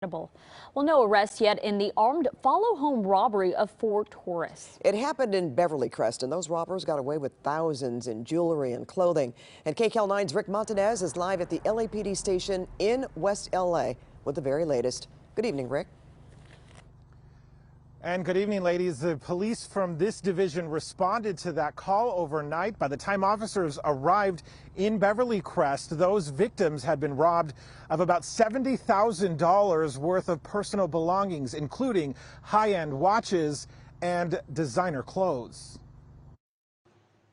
Well, no arrests yet in the armed follow-home robbery of 4 tourists. It happened in Beverly Crest, and those robbers got away with thousands in jewelry and clothing. And KCAL 9's Rick Montanez is live at the LAPD station in West LA with the very latest. Good evening, Rick. And good evening, ladies. The police from this division responded to that call overnight. By the time officers arrived in Beverly Crest, those victims had been robbed of about $70,000 worth of personal belongings, including high-end watches and designer clothes.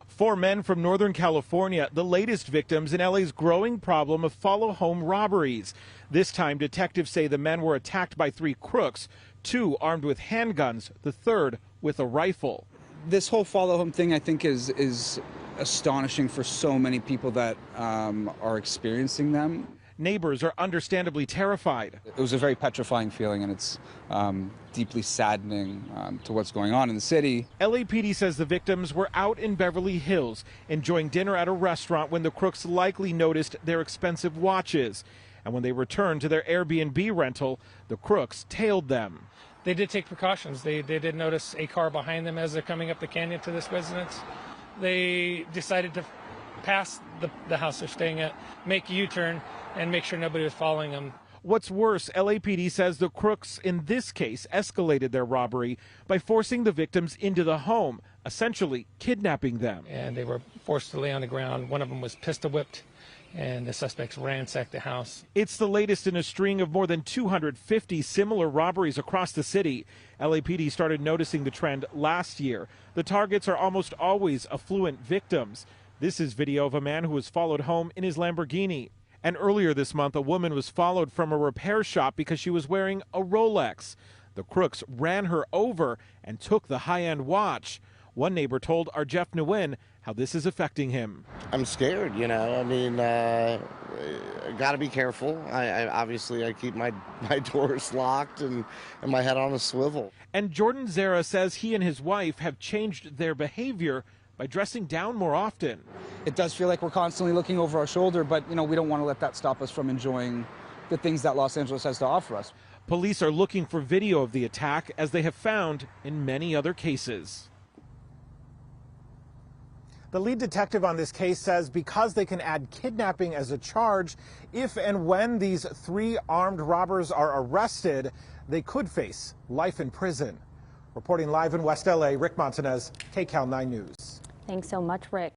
4 men from Northern California, the latest victims in LA's growing problem of follow-home robberies. This time, detectives say the men were attacked by 3 crooks, 2 armed with handguns, the 3rd with a rifle. This whole follow-home thing, I think, is astonishing for so many people that are experiencing them. Neighbors are understandably terrified. It was a very petrifying feeling, and it's deeply saddening to what's going on in the city. LAPD says the victims were out in Beverly Hills enjoying dinner at a restaurant when the crooks likely noticed their expensive watches. And when they returned to their Airbnb rental, the crooks tailed them. They did take precautions. They did notice a car behind them as they're coming up the canyon to this residence. They decided to pass the house they're staying at, make a U-turn, and make sure nobody was following them. What's worse, LAPD says the crooks in this case escalated their robbery by forcing the victims into the home, essentially kidnapping them. And they were forced to lay on the ground. One of them was pistol whipped, and the suspects ransacked the house. It's the latest in a string of more than 250 similar robberies across the city. LAPD started noticing the trend last year. The targets are almost always affluent victims. This is video of a man who was followed home in his Lamborghini. And earlier this month, a woman was followed from a repair shop because she was wearing a Rolex. The crooks ran her over and took the high-end watch. One neighbor told our Jeff Nguyen how this is affecting him. I'm scared, you know. I mean, got to be careful. I keep my doors locked and my head on a swivel. And Jordan Zera says he and his wife have changed their behavior by dressing down more often. It does feel like we're constantly looking over our shoulder, but we don't want to let that stop us from enjoying the things that Los Angeles has to offer us. Police are looking for video of the attack, as they have found in many other cases. The lead detective on this case says because they can add kidnapping as a charge, if and when these 3 armed robbers are arrested, they could face life in prison. Reporting live in West LA, Rick Montanez, KCAL 9 News. Thanks so much, Rick.